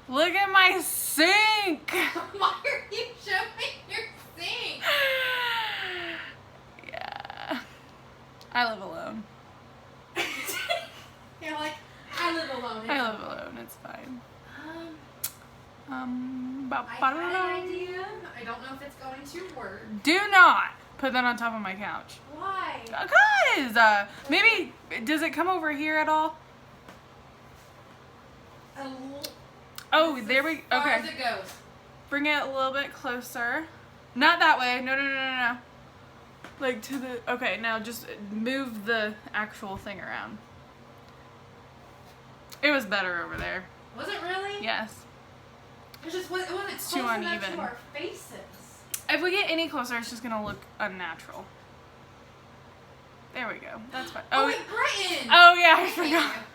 Look at my sink. Why are you showing your sink? Yeah. I live alone. You're like, I live alone. I live alone. It's fine. I had an idea. I don't know if it's going to work. Do not put that on top of my couch. Why? Because maybe, does it come over here at all? Oh, there we, As far okay. as it goes. Bring it a little bit closer. Not that way. No. Like to the, okay, now just move the actual thing around. It was better over there. Was it really? Yes. It just wasn't close too enough uneven. to our faces. If we get any closer, it's just gonna look unnatural. There we go. That's fine. Oh, wait, Britain! Oh yeah,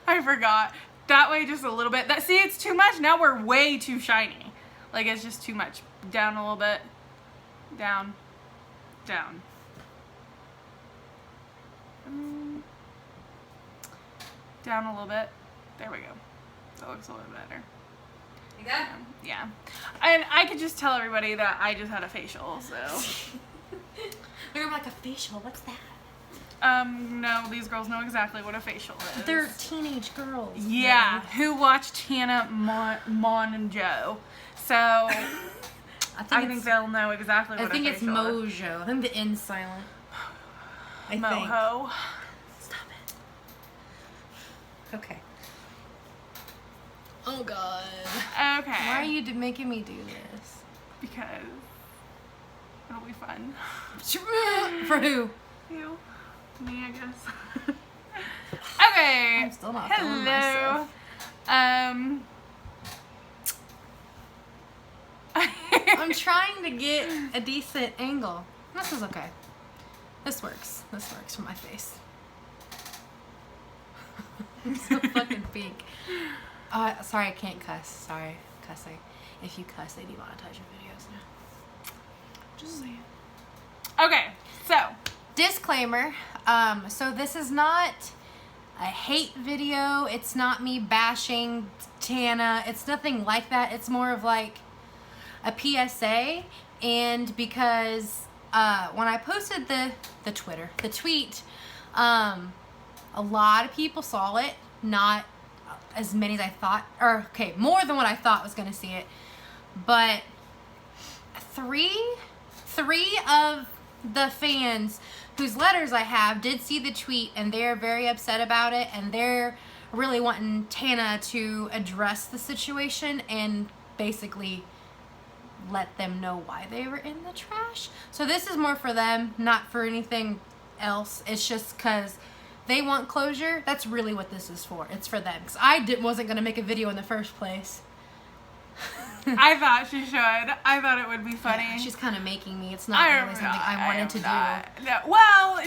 I forgot. That way, just a little bit. See, it's too much. Now we're way too shiny. Like it's just too much. Down a little bit. Down. Down. Down a little bit. There we go. That looks a little bit better. Like that? Yeah. And I could just tell everybody that I just had a facial, so. They're like a facial. What's that? No, these girls know exactly what a facial is. They're teenage girls. Yeah, who watch Tana Mongeau. So I think they'll know exactly what a facial is. I think it's Mojo. I think the N silent. I think. Moho. Stop it. Okay. Oh God. Okay. Why are you making me do this? Because it'll be fun. For who? You. Me, I guess. Okay. I'm still not feeling myself. I'm trying to get a decent angle. This is okay. This works. This works for my face. I'm so fucking pink. Sorry, I can't cuss. Sorry, cussing. If you cuss, they demonetize your videos now. Just saying. Okay, so. Disclaimer. So this is not a hate video. It's not me bashing Tana. It's nothing like that. It's more of like a PSA. And because when I posted the tweet, a lot of people saw it. Not as many as I thought, or okay, more than what I thought was going to see it. But three of the fans whose letters I have did see the tweet, and they're very upset about it, and they're really wanting Tana to address the situation and basically let them know why they were in the trash. So this is more for them, not for anything else. It's just because they want closure. That's really what this is for. It's for them. Because I wasn't going to make a video in the first place. I thought she should. I thought it would be funny. Yeah, she's kind of making me. It's not really something I wanted to do. No. Well,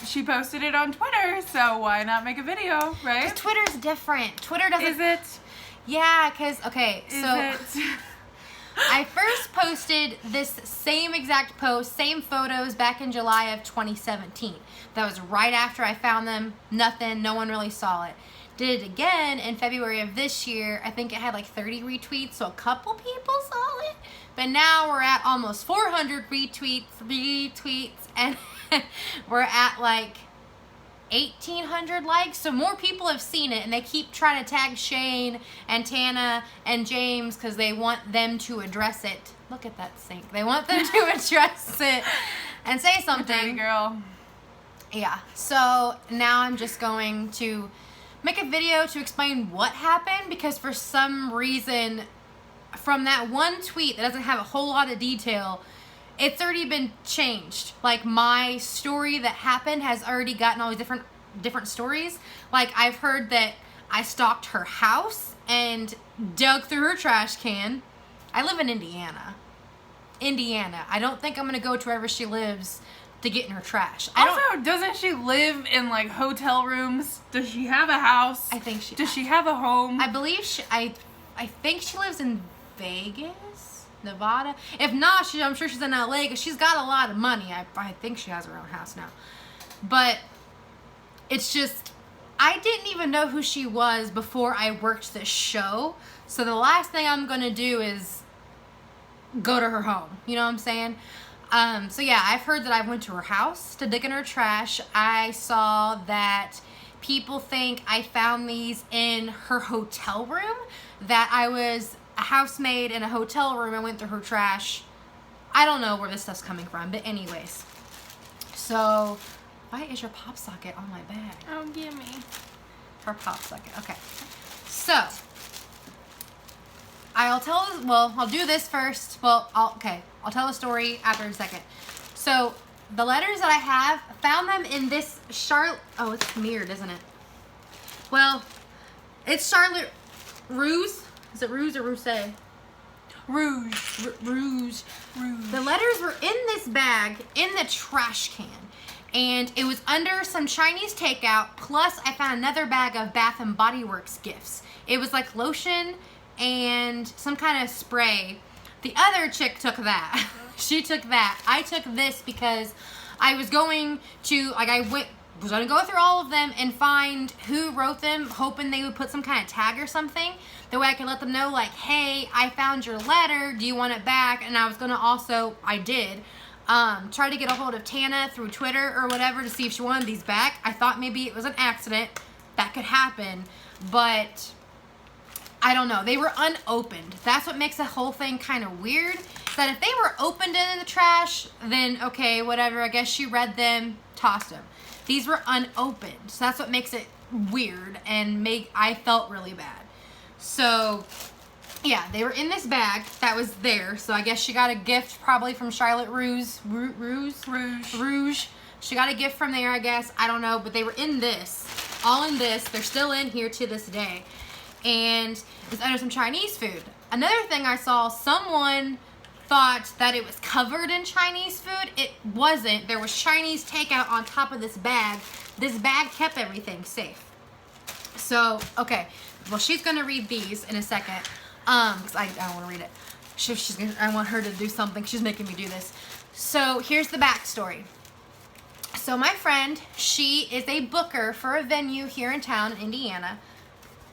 she posted it on Twitter, so why not make a video, right? Because Twitter's different. Twitter doesn't... Is it? Yeah, because, okay, Is so... it? I first posted this same exact post, same photos back in July of 2017. That was right after I found them. Nothing. No one really saw it. Did it again in February of this year. I think it had like 30 retweets, so a couple people saw it. But now we're at almost 400 retweets, and we're at like 1,800 likes. So more people have seen it, and they keep trying to tag Shane and Tana and James because they want them to address it. Look at that sink. They want them to address it and say something. Dirty girl. Yeah. So now I'm just going to make a video to explain what happened, because for some reason from that one tweet that doesn't have a whole lot of detail, it's already been changed. Like, my story that happened has already gotten all these different stories. Like, I've heard that I stalked her house and dug through her trash can. I live in Indiana. I don't think I'm going to go to wherever she lives to get in her trash. Also, doesn't she live in like hotel rooms? Does she have a house? I think she does. She have a home? I believe I think she lives in Vegas, Nevada. If not, I'm sure she's in LA because she's got a lot of money. I think she has her own house now. But it's just, I didn't even know who she was before I worked this show. So the last thing I'm going to do is go to her home. You know what I'm saying? So yeah, I've heard that I went to her house to dig in her trash. I saw that people think I found these in her hotel room, that I was a housemaid in a hotel room and went through her trash. I don't know where this stuff's coming from, but anyways. So, why is your pop socket on my bag? Oh, gimme. Her pop socket. Okay. So, I'll do this first. Well, I'll tell the story after a second. So, the letters that I have, found them in this Charlotte, oh, it's mirrored, isn't it? Well, it's Charlotte Ruse. Is it Ruse or Ruse? Rouge. Rouge. Rouge. The letters were in this bag in the trash can. And it was under some Chinese takeout. Plus, I found another bag of Bath and Body Works gifts. It was like lotion and some kind of spray. The other chick took that. She took that. I took this because I was going to, was going to go through all of them and find who wrote them, hoping they would put some kind of tag or something. That way I could let them know, like, hey, I found your letter. Do you want it back? And I was going to also, I did, try to get a hold of Tana through Twitter or whatever to see if she wanted these back. I thought maybe it was an accident. That could happen. But I don't know. They were unopened. That's what makes the whole thing kind of weird. That if they were opened in the trash, then okay, whatever. I guess she read them, tossed them. These were unopened. So that's what makes it weird and I felt really bad. So, yeah, they were in this bag that was there. So I guess she got a gift probably from Charlotte Rouge. She got a gift from there, I guess. I don't know. But they were in this. All in this. They're still in here to this day. And it was under some Chinese food. Another thing I saw, someone thought that it was covered in Chinese food. It wasn't. There was Chinese takeout on top of this bag. This bag kept everything safe. So, okay. Well, she's going to read these in a second. Because I don't want to read it. I want her to do something. She's making me do this. So, here's the backstory. So, my friend, she is a booker for a venue here in town in Indiana.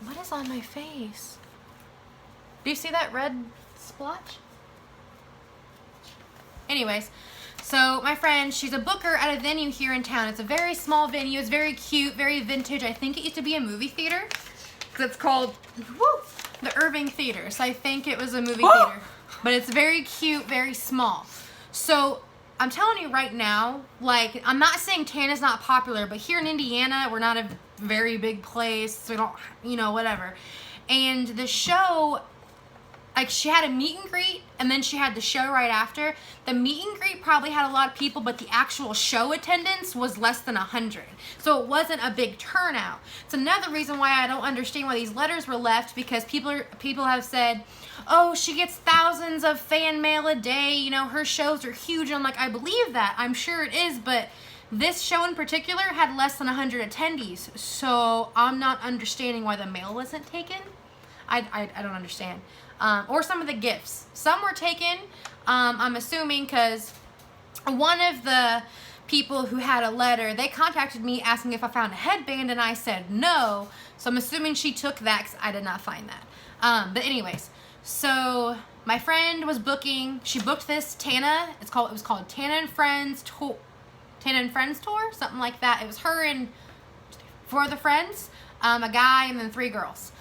What is on my face? Do you see that red splotch? Anyways, so my friend, she's a booker at a venue here in town. It's a very small venue. It's very cute, very vintage. I think it used to be a movie theater. Because it's called the Irving Theater. So I think it was a movie theater. But it's very cute, very small. So I'm telling you right now, like, I'm not saying Tana's not popular, but here in Indiana, we're not a very big place. So we don't, whatever. And the show, like, she had a meet and greet, and then she had the show right after. The meet and greet probably had a lot of people, but the actual show attendance was less than 100. So it wasn't a big turnout. It's another reason why I don't understand why these letters were left, because people have said, oh, she gets thousands of fan mail a day, her shows are huge. And I'm like, I believe that. I'm sure it is, but this show in particular had less than 100 attendees. So I'm not understanding why the mail wasn't taken. I don't understand. Or some of the gifts. Some were taken, I'm assuming, because one of the people who had a letter, they contacted me asking if I found a headband, and I said no. So I'm assuming she took that because I did not find that. But anyways, so my friend was booking. She booked this Tana. It was called Tana and Friends Tour. Tana and Friends Tour, something like that. It was her and 4 of the friends, a guy, and then 3 girls.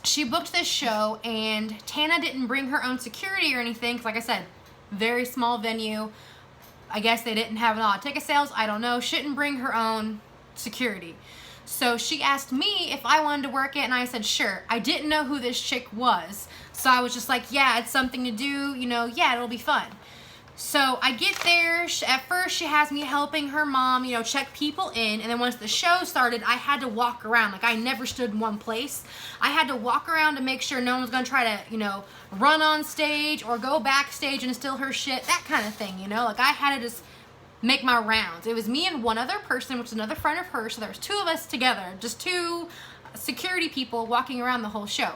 She booked this show, and Tana didn't bring her own security or anything, because like I said, very small venue. I guess they didn't have a lot of ticket sales. I don't know. She didn't bring her own security. So she asked me if I wanted to work it, and I said, sure. I didn't know who this chick was. So I was just like, yeah, it's something to do. Yeah, it'll be fun. So I get there. At first, she has me helping her mom, check people in. And then once the show started, I had to walk around. Like, I never stood in one place. I had to walk around to make sure no one's going to try to, run on stage or go backstage and steal her shit. That kind of thing, Like, I had to just make my rounds. It was me and one other person, which is another friend of hers. So there was 2 of us together. Just 2 security people walking around the whole show.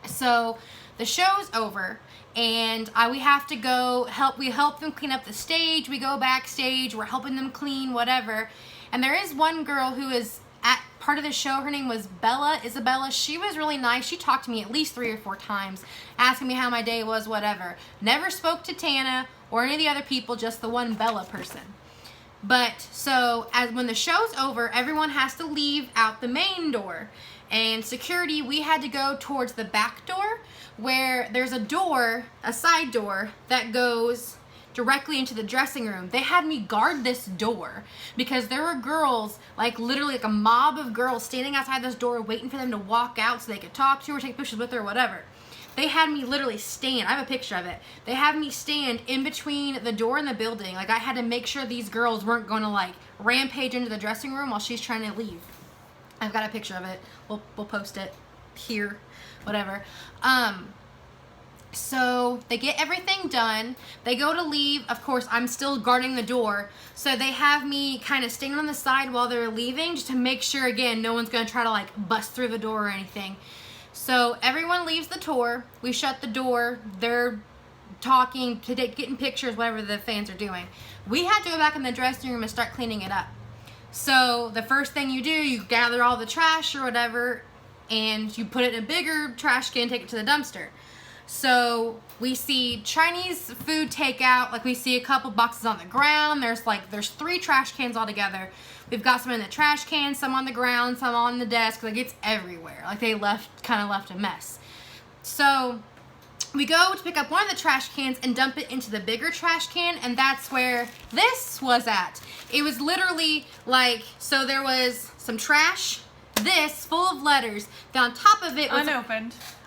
So the show's over. And we have to go help them clean up the stage. We go backstage. We're helping them clean, whatever. And there is one girl who is at part of the show. Her name was Isabella. She was really nice. She talked to me at least 3 or 4 times, asking me how my day was, whatever. Never spoke to Tana or any of the other people, just the one Bella person. But so when the show's over, everyone has to leave out the main door. And security, we had to go towards the back door where there's a door, a side door that goes directly into the dressing room. They had me guard this door because there were girls, like literally like a mob of girls standing outside this door waiting for them to walk out so they could talk to her, take pictures with her, whatever. They had me literally stand, I have a picture of it. They had me stand in between the door and the building. Like I had to make sure these girls weren't going to like rampage into the dressing room while she's trying to leave. I've got a picture of it. We'll post it here, whatever. So they get everything done. They go to leave. Of course, I'm still guarding the door. So they have me kind of standing on the side while they're leaving just to make sure, again, no one's going to try to like bust through the door or anything. So everyone leaves the tour. We shut the door. They're talking, getting pictures, whatever the fans are doing. We had to go back in the dressing room and start cleaning it up. So the first thing you do, you gather all the trash or whatever, and you put it in a bigger trash can, take it to the dumpster. So we see Chinese food takeout, like we see a couple boxes on the ground. There's 3 trash cans all together. We've got some in the trash can, some on the ground, some on the desk. Like it's everywhere. Like they kind of left a mess. So we go to pick up one of the trash cans and dump it into the bigger trash can, and that's where this was at. It was literally like, so there was some trash, this full of letters. Then on top of it was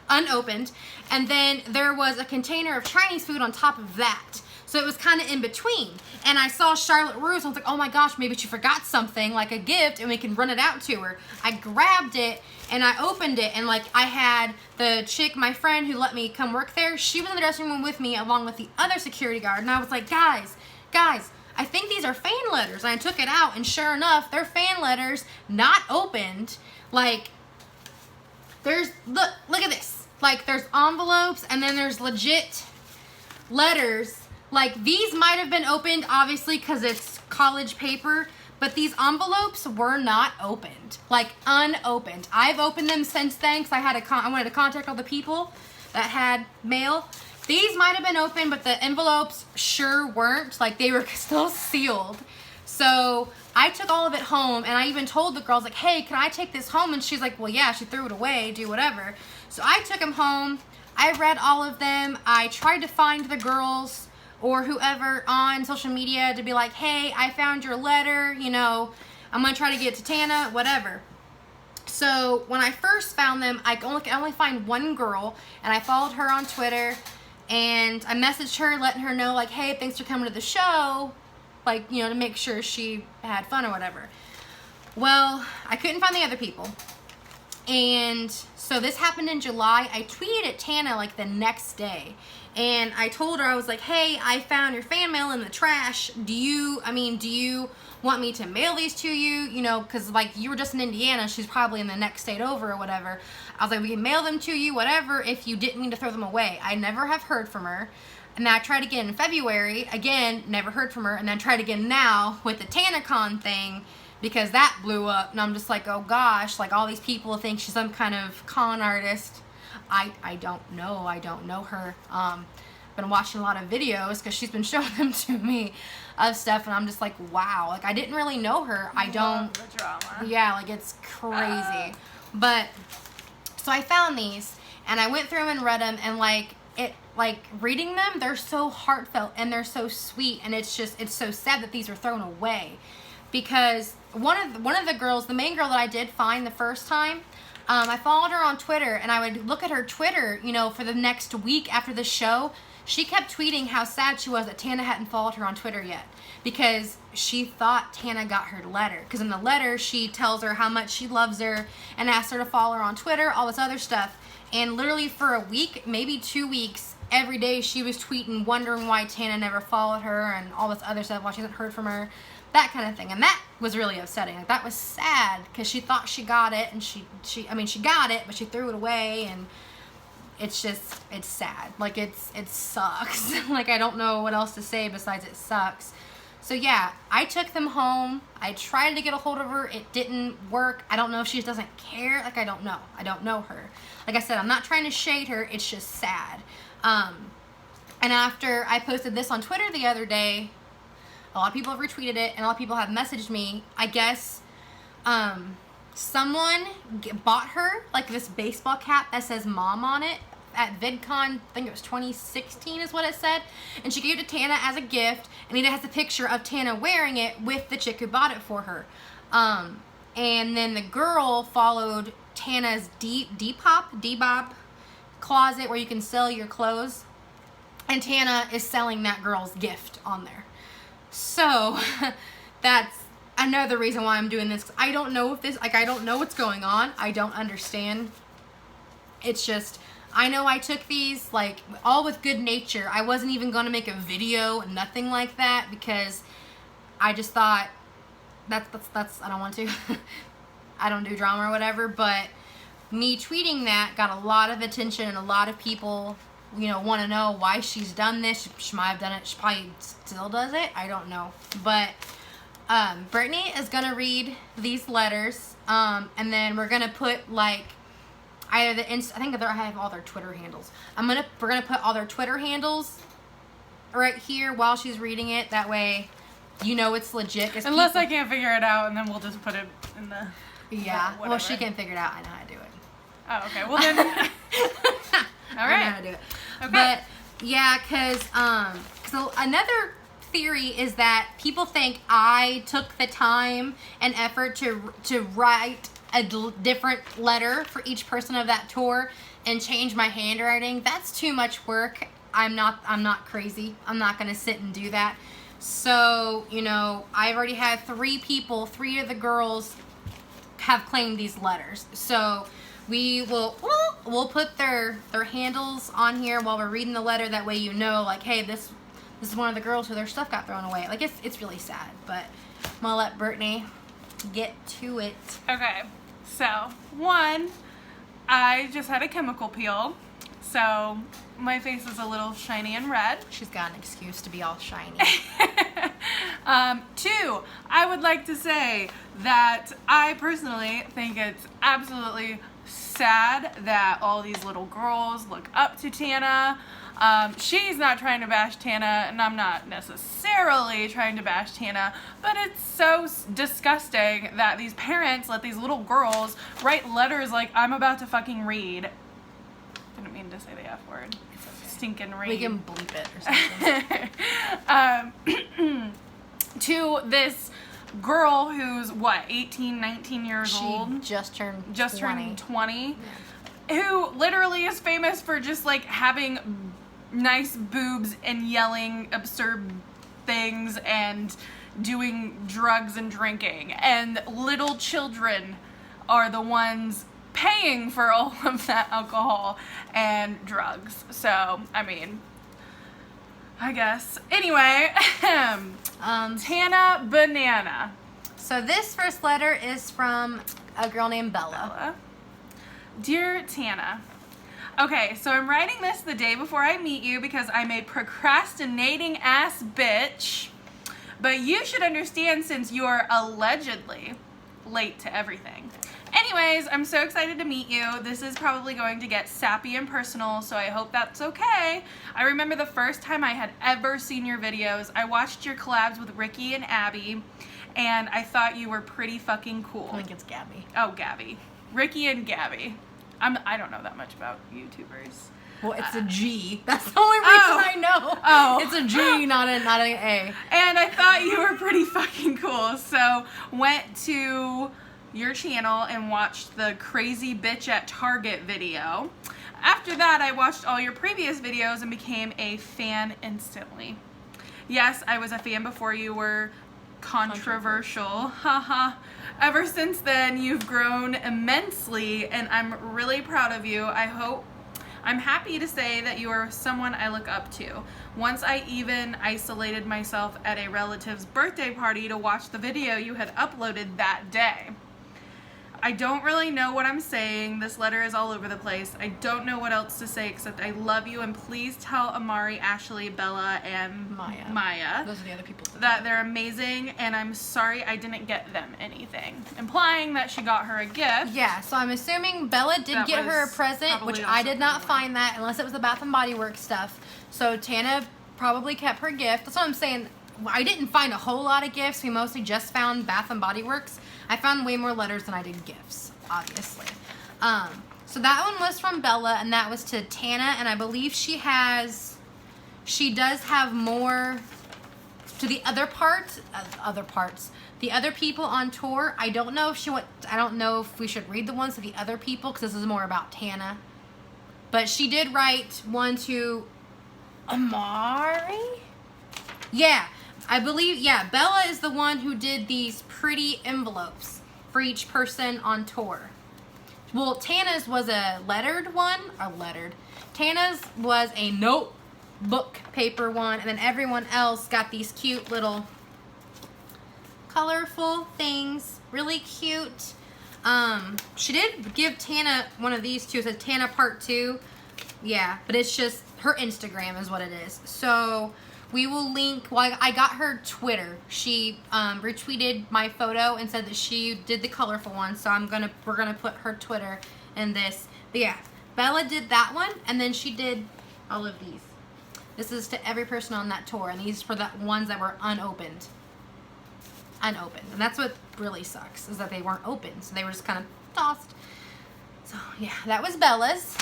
unopened, and then there was a container of Chinese food on top of that. So it was kind of in between. And I saw Charlotte Rue's, and I was like, oh my gosh, maybe she forgot something, like a gift, and we can run it out to her. I grabbed it, and I opened it, and like I had the chick, my friend who let me come work there, she was in the dressing room with me along with the other security guard, and I was like, guys, I think these are fan letters. And I took it out, and sure enough, they're fan letters, not opened. Like, look at this. Like, there's envelopes, and then there's legit letters. Like, these might have been opened, obviously, because it's college paper, but these envelopes were not opened. Like, unopened. I've opened them since then, because I wanted to contact all the people that had mail. These might have been open, but the envelopes sure weren't. Like, they were still sealed. So I took all of it home, and I even told the girls, like, hey, can I take this home? And she's like, well, yeah, she threw it away, do whatever. So I took them home. I read all of them. I tried to find the girls or whoever on social media to be like, hey, I found your letter, you know, I'm going to try to get it to Tana, whatever. So when I first found them, I could only find one girl, and I followed her on Twitter, and I messaged her letting her know, like, hey, thanks for coming to the show, like, you know, to make sure she had fun or whatever. Well, I couldn't find the other people. And so this happened in July. I tweeted at Tana like the next day, and I told her, I was like, hey, I found your fan mail in the trash. Do you want me to mail these to you? You know, because like you were just in Indiana, she's probably in the next state over or whatever. I was like, we can mail them to you, whatever, if you didn't mean to throw them away. I never have heard from her. And then I tried again in February, again, never heard from her, and then tried again now with the TanaCon thing, because that blew up, and I'm just like, oh gosh, like all these people think she's some kind of con artist. I don't know her. Been watching a lot of videos because she's been showing them to me of stuff, and I'm just like, wow, like I didn't really know her. I don't. The drama. Yeah, like it's crazy. But so I found these, and I went through them and read them, and like reading them, they're so heartfelt and they're so sweet, and it's so sad that these were thrown away. Because one of the girls, the main girl that I did find the first time, I followed her on Twitter, and I would look at her Twitter, you know, for the next week after the show. She kept tweeting how sad she was that Tana hadn't followed her on Twitter yet, because she thought Tana got her letter. Because in the letter, she tells her how much she loves her and asks her to follow her on Twitter, all this other stuff. And literally for a week, maybe 2 weeks, every day she was tweeting, wondering why Tana never followed her and all this other stuff, why she hasn't heard from her. That kind of thing. And that was really upsetting. Like, that was sad, because she thought she got it, and she got it, but she threw it away, and it's sad. Like, it sucks. Like, I don't know what else to say besides it sucks. So yeah, I took them home. I tried to get a hold of her. It didn't work. I don't know if she just doesn't care. Like, I don't know. I don't know her. Like I said, I'm not trying to shade her. It's just sad. And after I posted this on Twitter the other day, a lot of people have retweeted it, and a lot of people have messaged me. I guess someone bought her like this baseball cap that says mom on it at VidCon. I think it was 2016 is what it said. And she gave it to Tana as a gift, and it has a picture of Tana wearing it with the chick who bought it for her. And then the girl followed Tana's Depop closet where you can sell your clothes. And Tana is selling that girl's gift on there. So that's another reason why I'm doing this. I don't know if this, like, I don't know what's going on. I don't understand. It's just, I know I took these, like, all with good nature. I wasn't even going to make a video, nothing like that, because I just thought, that's I don't want to. I don't do drama or whatever, but me tweeting that got a lot of attention, and a lot of people, you know, want to know why she's done this. She might have done it. She probably still does it. I don't know. But Brittany is going to read these letters, and then we're going to put, like, either the I think I have all their Twitter handles. We're gonna put all their Twitter handles right here while she's reading it. That way, you know it's legit. Unless I can't figure it out, and then we'll just put it in the. Yeah. Well, she can't figure it out. I know how to do it. Oh, okay. Well then. All right. I know how to do it. Okay. But yeah, because another theory is that people think I took the time and effort to write a different letter for each person of that tour and change my handwriting. That's too much work. I'm not crazy. I'm not gonna sit and do that. So, you know, I've already had 3 of the girls have claimed these letters. So we'll put their handles on here while we're reading the letter. That way, you know, like, hey, this is one of the girls who their stuff got thrown away. Like, it's really sad, but I'm gonna let Brittany get to it. Okay. So, 1, I just had a chemical peel, so my face is a little shiny and red. She's got an excuse to be all shiny. 2, I would like to say that I personally think it's absolutely sad that all these little girls look up to Tana. She's not trying to bash Tana, and I'm not necessarily trying to bash Tana, but it's so disgusting that these parents let these little girls write letters like I'm about to fucking read. Didn't mean to say the F word. It's okay. Stinking read. We can bleep it or something. To this girl who's, what, 18, 19 years old? Just turned 20. Yeah. Who literally is famous for just, like, having nice boobs and yelling absurd things and doing drugs and drinking. And little children are the ones paying for all of that alcohol and drugs. So, I mean, I guess. Anyway, Tana Banana. So this first letter is from a girl named Bella. Dear Tana, okay, so I'm writing this the day before I meet you because I'm a procrastinating ass bitch. But you should understand since you're allegedly late to everything. Anyways, I'm so excited to meet you. This is probably going to get sappy and personal, so I hope that's okay. I remember the first time I had ever seen your videos. I watched your collabs with Ricky and Abby, and I thought you were pretty fucking cool. I think it's Gabby. Oh, Gabby. Ricky and Gabby. I don't know that much about YouTubers. Well, it's a G. That's the only reason I know. Oh. It's a G, not an A. And I thought you were pretty fucking cool, so went to your channel and watched the Crazy Bitch at Target video. After that, I watched all your previous videos and became a fan instantly. Yes, I was a fan before you were controversial. Haha. Ever since then, you've grown immensely, and I'm really proud of you. I'm happy to say that you are someone I look up to. Once I even isolated myself at a relative's birthday party to watch the video you had uploaded that day. I don't really know what I'm saying. This letter is all over the place. I don't know what else to say except I love you, and please tell Amari, Ashley, Bella, and Maya Those are the other people that they're amazing, and I'm sorry I didn't get them anything. Implying that she got her a gift. Yeah, so I'm assuming Bella did get her a present, which I did not find that unless it was the Bath and Body Works stuff. So Tana probably kept her gift. That's what I'm saying. I didn't find a whole lot of gifts. We mostly just found Bath and Body Works. I found way more letters than I did gifts, obviously. So that one was from Bella, and that was to Tana, and I believe she does have more to the other the other people on tour. I don't know if we should read the ones to the other people, because this is more about Tana. But she did write one to Amari? Yeah. I believe, yeah, Bella is the one who did these pretty envelopes for each person on tour. Well, Tana's was a lettered one, Tana's was a notebook paper one, and then everyone else got these cute little colorful things, really cute. She did give Tana one of these too. It says Tana Part 2. Yeah, but it's just her Instagram is what it is. So we will link, well, I got her Twitter. She retweeted my photo and said that she did the colorful one, so we're gonna put her Twitter in this. But yeah, Bella did that one, and then she did all of these. This is to every person on that tour, and these for the ones that were unopened. And that's what really sucks, is that they weren't open, so they were just kind of tossed. So yeah, that was Bella's.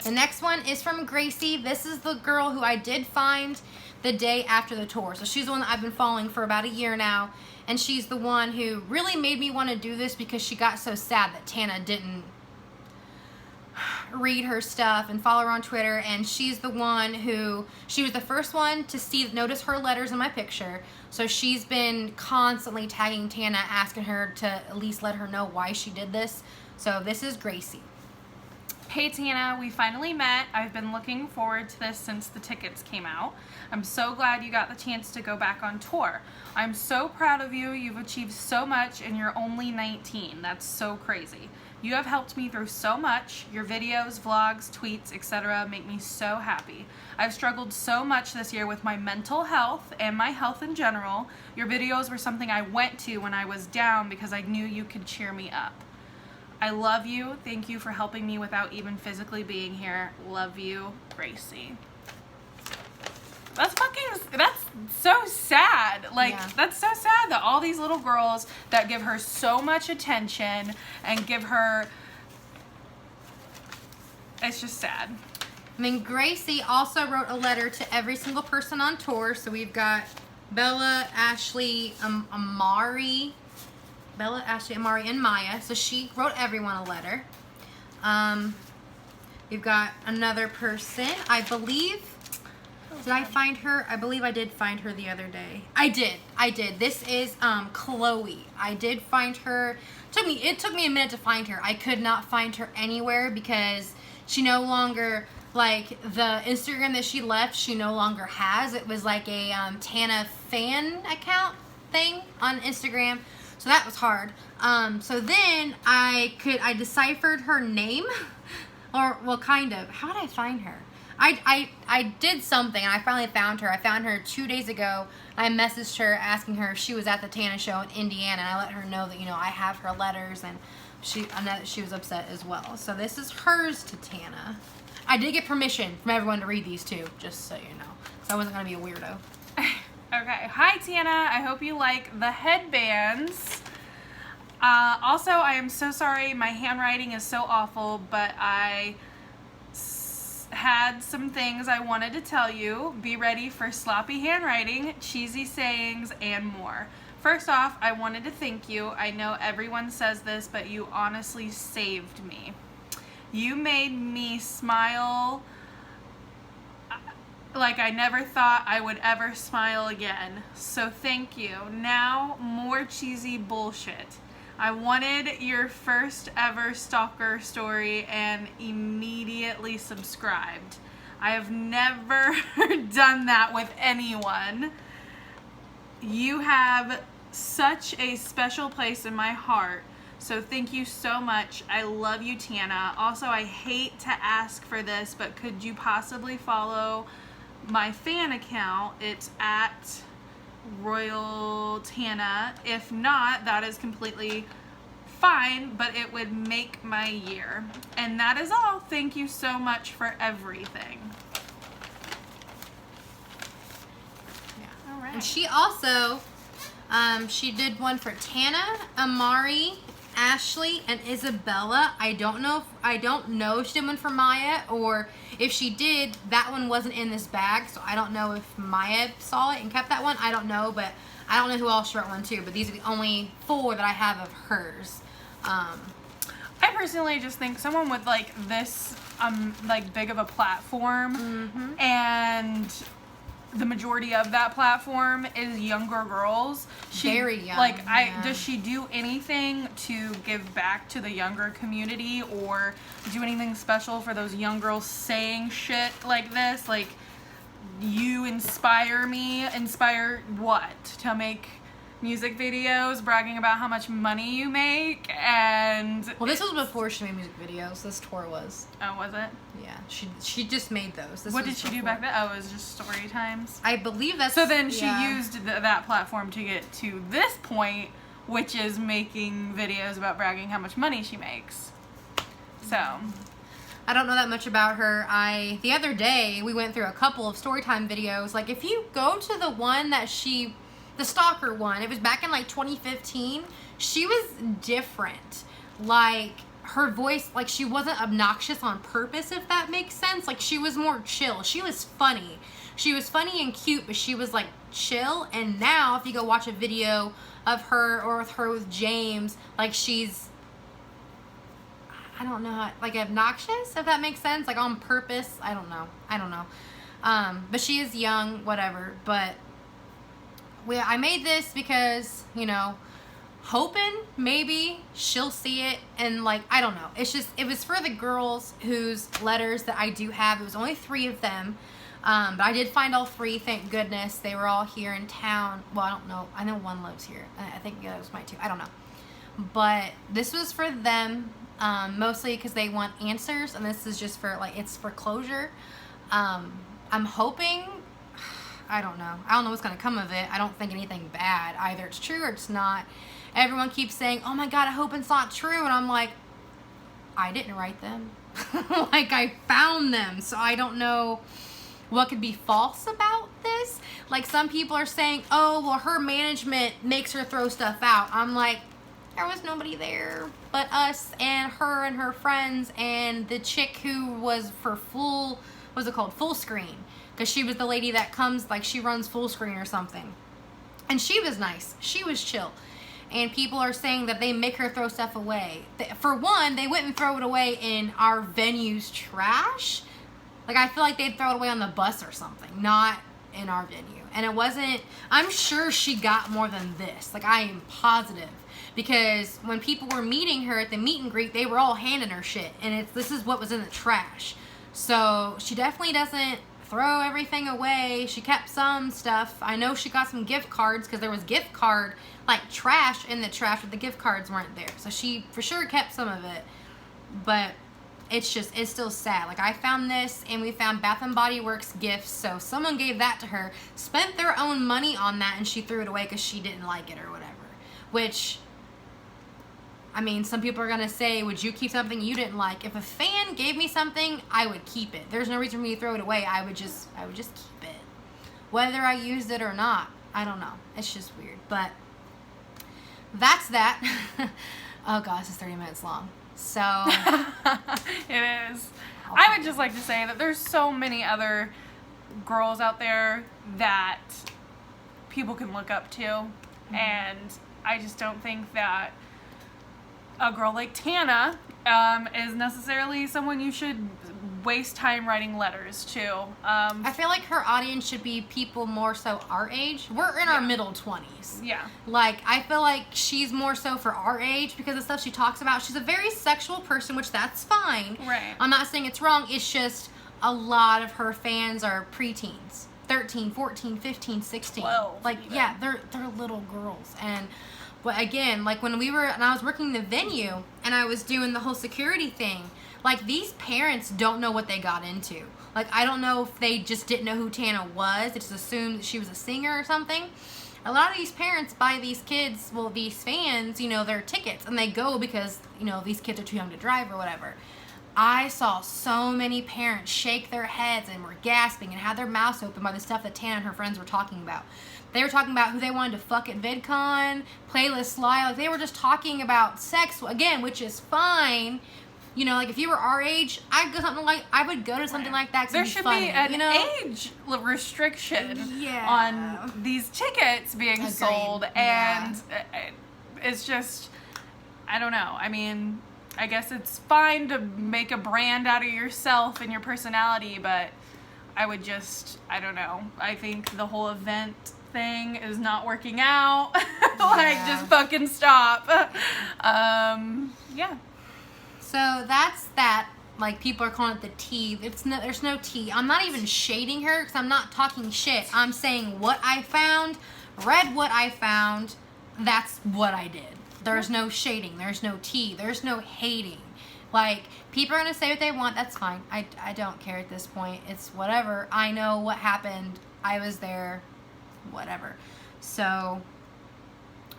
The next one is from Gracie. This is the girl who I did find the day after the tour. So she's the one that I've been following for about a year now. And she's the one who really made me want to do this, because she got so sad that Tana didn't read her stuff and follow her on Twitter. And she's the one who, she was the first one to notice her letters in my picture. So she's been constantly tagging Tana, asking her to at least let her know why she did this. So this is Gracie. Hey Tana, we finally met. I've been looking forward to this since the tickets came out. I'm so glad you got the chance to go back on tour. I'm so proud of you. You've achieved so much and you're only 19. That's so crazy. You have helped me through so much. Your videos, vlogs, tweets, etc. make me so happy. I've struggled so much this year with my mental health and my health in general. Your videos were something I went to when I was down because I knew you could cheer me up. I love you. Thank you for helping me without even physically being here. Love you, Gracie. That's so sad. Like, yeah. That's so sad that all these little girls that give her so much attention and give her, it's just sad. I mean, Gracie also wrote a letter to every single person on tour. So we've got Bella, Ashley, Amari, and Maya. So she wrote everyone a letter. We've got another person. I believe, did I find her? I believe I did find her the other day. I did. This is Chloe. I did find her. It took me a minute to find her. I could not find her anywhere because she no longer, like, the Instagram that she left, she no longer has. It was like a Tana fan account thing on Instagram. So that was hard. So then I deciphered her name, or, well, kind of. How did I find her? I did something, and I finally found her. I found her 2 days ago. I messaged her asking her if she was at the Tana show in Indiana, and I let her know that, you know, I have her letters, and I know that she was upset as well. So this is hers to Tana. I did get permission from everyone to read these too, just so you know. So I wasn't going to be a weirdo. Okay. Hi, Tana. I hope you like the headbands. Also, I am so sorry. My handwriting is so awful, but I had some things I wanted to tell you. Be ready for sloppy handwriting, cheesy sayings, and more. First off, I wanted to thank you. I know everyone says this, but you honestly saved me. You made me smile like I never thought I would ever smile again. So thank you. Now, more cheesy bullshit. I wanted your first ever stalker story and immediately subscribed. I have never done that with anyone. You have such a special place in my heart. So thank you so much. I love you, Tana. Also, I hate to ask for this, but could you possibly follow my fan account? It's at Royal Tana. If not, that is completely fine, but it would make my year. And that is all. Thank you so much for everything. Yeah. All right. And she also, she did one for Tana, Amari, Ashley, and Isabella. I don't know if she did one for Maya, or if she did, that one wasn't in this bag, so I don't know if Maya saw it and kept that one. I don't know, but I don't know who else wrote one too, but these are the only 4 that I have of hers. I personally just think someone with like this like big of a platform, and the majority of that platform is younger girls. Very young. Like, yeah. Does she do anything to give back to the younger community, or do anything special for those young girls saying shit like this? Like, you inspire me. Inspire what? To make music videos bragging about how much money you make? And well, this was before she made music videos. This tour was. Oh, was it? Yeah, she just made those. What did she do back then? Oh, it was just story times. I believe that's. So then she yeah. used that platform to get to this point, which is making videos about bragging how much money she makes. So I don't know that much about her. The other day we went through a couple of storytime videos. Like, if you go to the one that the stalker one, it was back in like 2015. She was different. Like, her voice, like, she wasn't obnoxious on purpose, if that makes sense. Like, she was more chill. She was funny. She was funny and cute, but she was like chill. And now if you go watch a video of her, or with her with James, like, she's, I don't know, like, obnoxious, if that makes sense, like, on purpose. I don't know. But she is young, whatever. But I made this because, you know, hoping maybe she'll see it, and, like, I don't know. It's just, it was for the girls whose letters that I do have. It was only 3 of them. But I did find all 3, thank goodness. They were all here in town. Well, I don't know. I know one lives here. I think the others might too. I don't know. But this was for them, mostly because they want answers, and this is just for, like, it's for closure. I'm hoping, I don't know what's going to come of it. I don't think anything bad. Either it's true or it's not. Everyone keeps saying, oh my God, I hope it's not true. And I'm like, I didn't write them. Like, I found them. So I don't know what could be false about this. Like, some people are saying, oh, well, her management makes her throw stuff out. I'm like, there was nobody there but us and her friends and the chick who was for full, what's it called, full screen. Because she was the lady that comes, like, she runs full screen or something. And she was nice. She was chill. And people are saying that they make her throw stuff away. For one, they wouldn't throw it away in our venue's trash. Like, I feel like they'd throw it away on the bus or something, not in our venue. And it wasn't, I'm sure she got more than this. Like, I am positive. Because when people were meeting her at the meet and greet, they were all handing her shit. And this is what was in the trash. So she definitely doesn't throw everything away. She kept some stuff. I know she got some gift cards, because there was gift card, like, trash in the trash, but the gift cards weren't there. So she for sure kept some of it. But it's still sad. Like, I found this, and we found Bath & Body Works gifts, so someone gave that to her, spent their own money on that, and she threw it away because she didn't like it or whatever. Which, I mean, some people are going to say, would you keep something you didn't like? If a fan gave me something, I would keep it. There's no reason for me to throw it away. I would just keep it. Whether I used it or not, I don't know. It's just weird. But that's that. Oh, God, this is 30 minutes long. So it is. I would just like to say that there's so many other girls out there that people can look up to, and I just don't think that a girl like Tana is necessarily someone you should waste time writing letters to. I feel like her audience should be people more so our age. We're in our middle 20s. Yeah. Like, I feel like she's more so for our age because the stuff she talks about. She's a very sexual person, which that's fine. Right. I'm not saying it's wrong. It's just a lot of her fans are preteens. 13, 14, 15, 16. 12. Like, even. yeah, they're little girls. And But again, like when I was working the venue and I was doing the whole security thing, like these parents don't know what they got into. Like I don't know if they just didn't know who Tana was. They just assumed that she was a singer or something. A lot of these parents buy these kids, well, these fans, you know, their tickets, and they go because, you know, these kids are too young to drive or whatever. I saw so many parents shake their heads and were gasping and had their mouths open by the stuff that Tana and her friends were talking about. They were talking about who they wanted to fuck at VidCon, Playlist Live. Like, they were just talking about sex, again, which is fine. You know, like if you were our age, I would go to something like that. There should be an age restriction on these tickets being sold, and it's just, I don't know. I mean, I guess it's fine to make a brand out of yourself and your personality, but I would just, I don't know. I think the whole event thing is not working out. Like, just fucking stop. Yeah. So that's that. Like, people are calling it the tea. There's no tea. I'm not even shading her because I'm not talking shit. I'm saying what I found, read what I found. That's what I did. There's no shading. There's no tea. There's no hating. Like, people are going to say what they want. That's fine. I don't care at this point. It's whatever. I know what happened. I was there. Whatever. So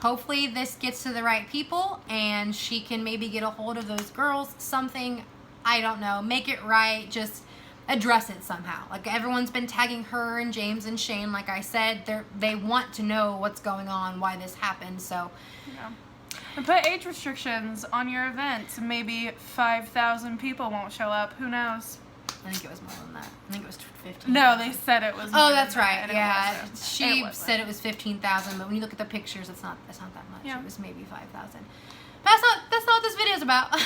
hopefully this gets to the right people and she can maybe get a hold of those girls. Something, I don't know. Make it right. Just address it somehow. Like, everyone's been tagging her and James and Shane. Like I said, they want to know what's going on, why this happened. So yeah. And put age restrictions on your events. Maybe 5,000 people won't show up. Who knows? I think it was more than that. I think it was 15,000. No, they said it was more. Oh, that's right. That, Yeah, she said it was 15,000, but when you look at the pictures, it's not that much. Yeah. It was maybe 5,000. But that's not what this video's about.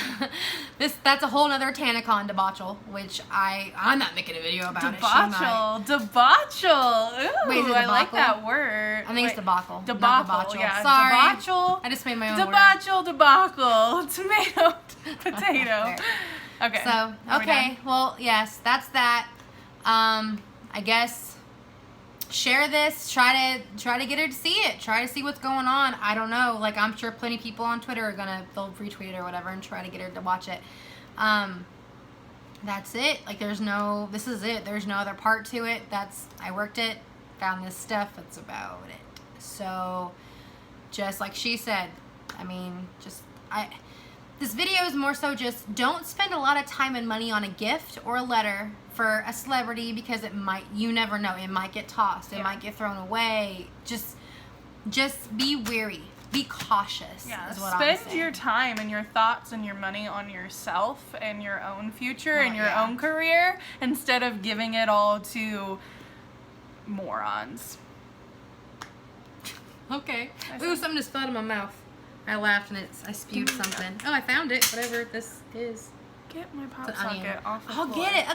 That's a whole nother TanaCon debacle, which I'm not making a video about Debacle. Ooh, Wait, is it I like debacle? that word. I think it's debacle. Debacle. Not debacle. Yeah, Sorry. debacle. I just made my own Debacle. Tomato. Potato. Okay. So, okay. Well, yes, that's that. I guess share this. Try to get her to see it. Try to see what's going on. I don't know. Like, I'm sure plenty of people on Twitter are they'll retweet it or whatever and try to get her to watch it. That's it. Like, this is it. There's no other part to it. I worked it, found this stuff. That's about it. So, just like she said, I mean, this video is more so just don't spend a lot of time and money on a gift or a letter for a celebrity because you never know. It might get tossed. It might get thrown away. Just be wary. Be cautious. Yeah, is what I'm saying. Spend your time and your thoughts and your money on yourself and your own future and your own career instead of giving it all to morons. Okay. Ooh, something just fell out of my mouth. I laughed and I spewed something. Oh, I found it. Whatever this is. Get my pop socket off the floor. I'll get it.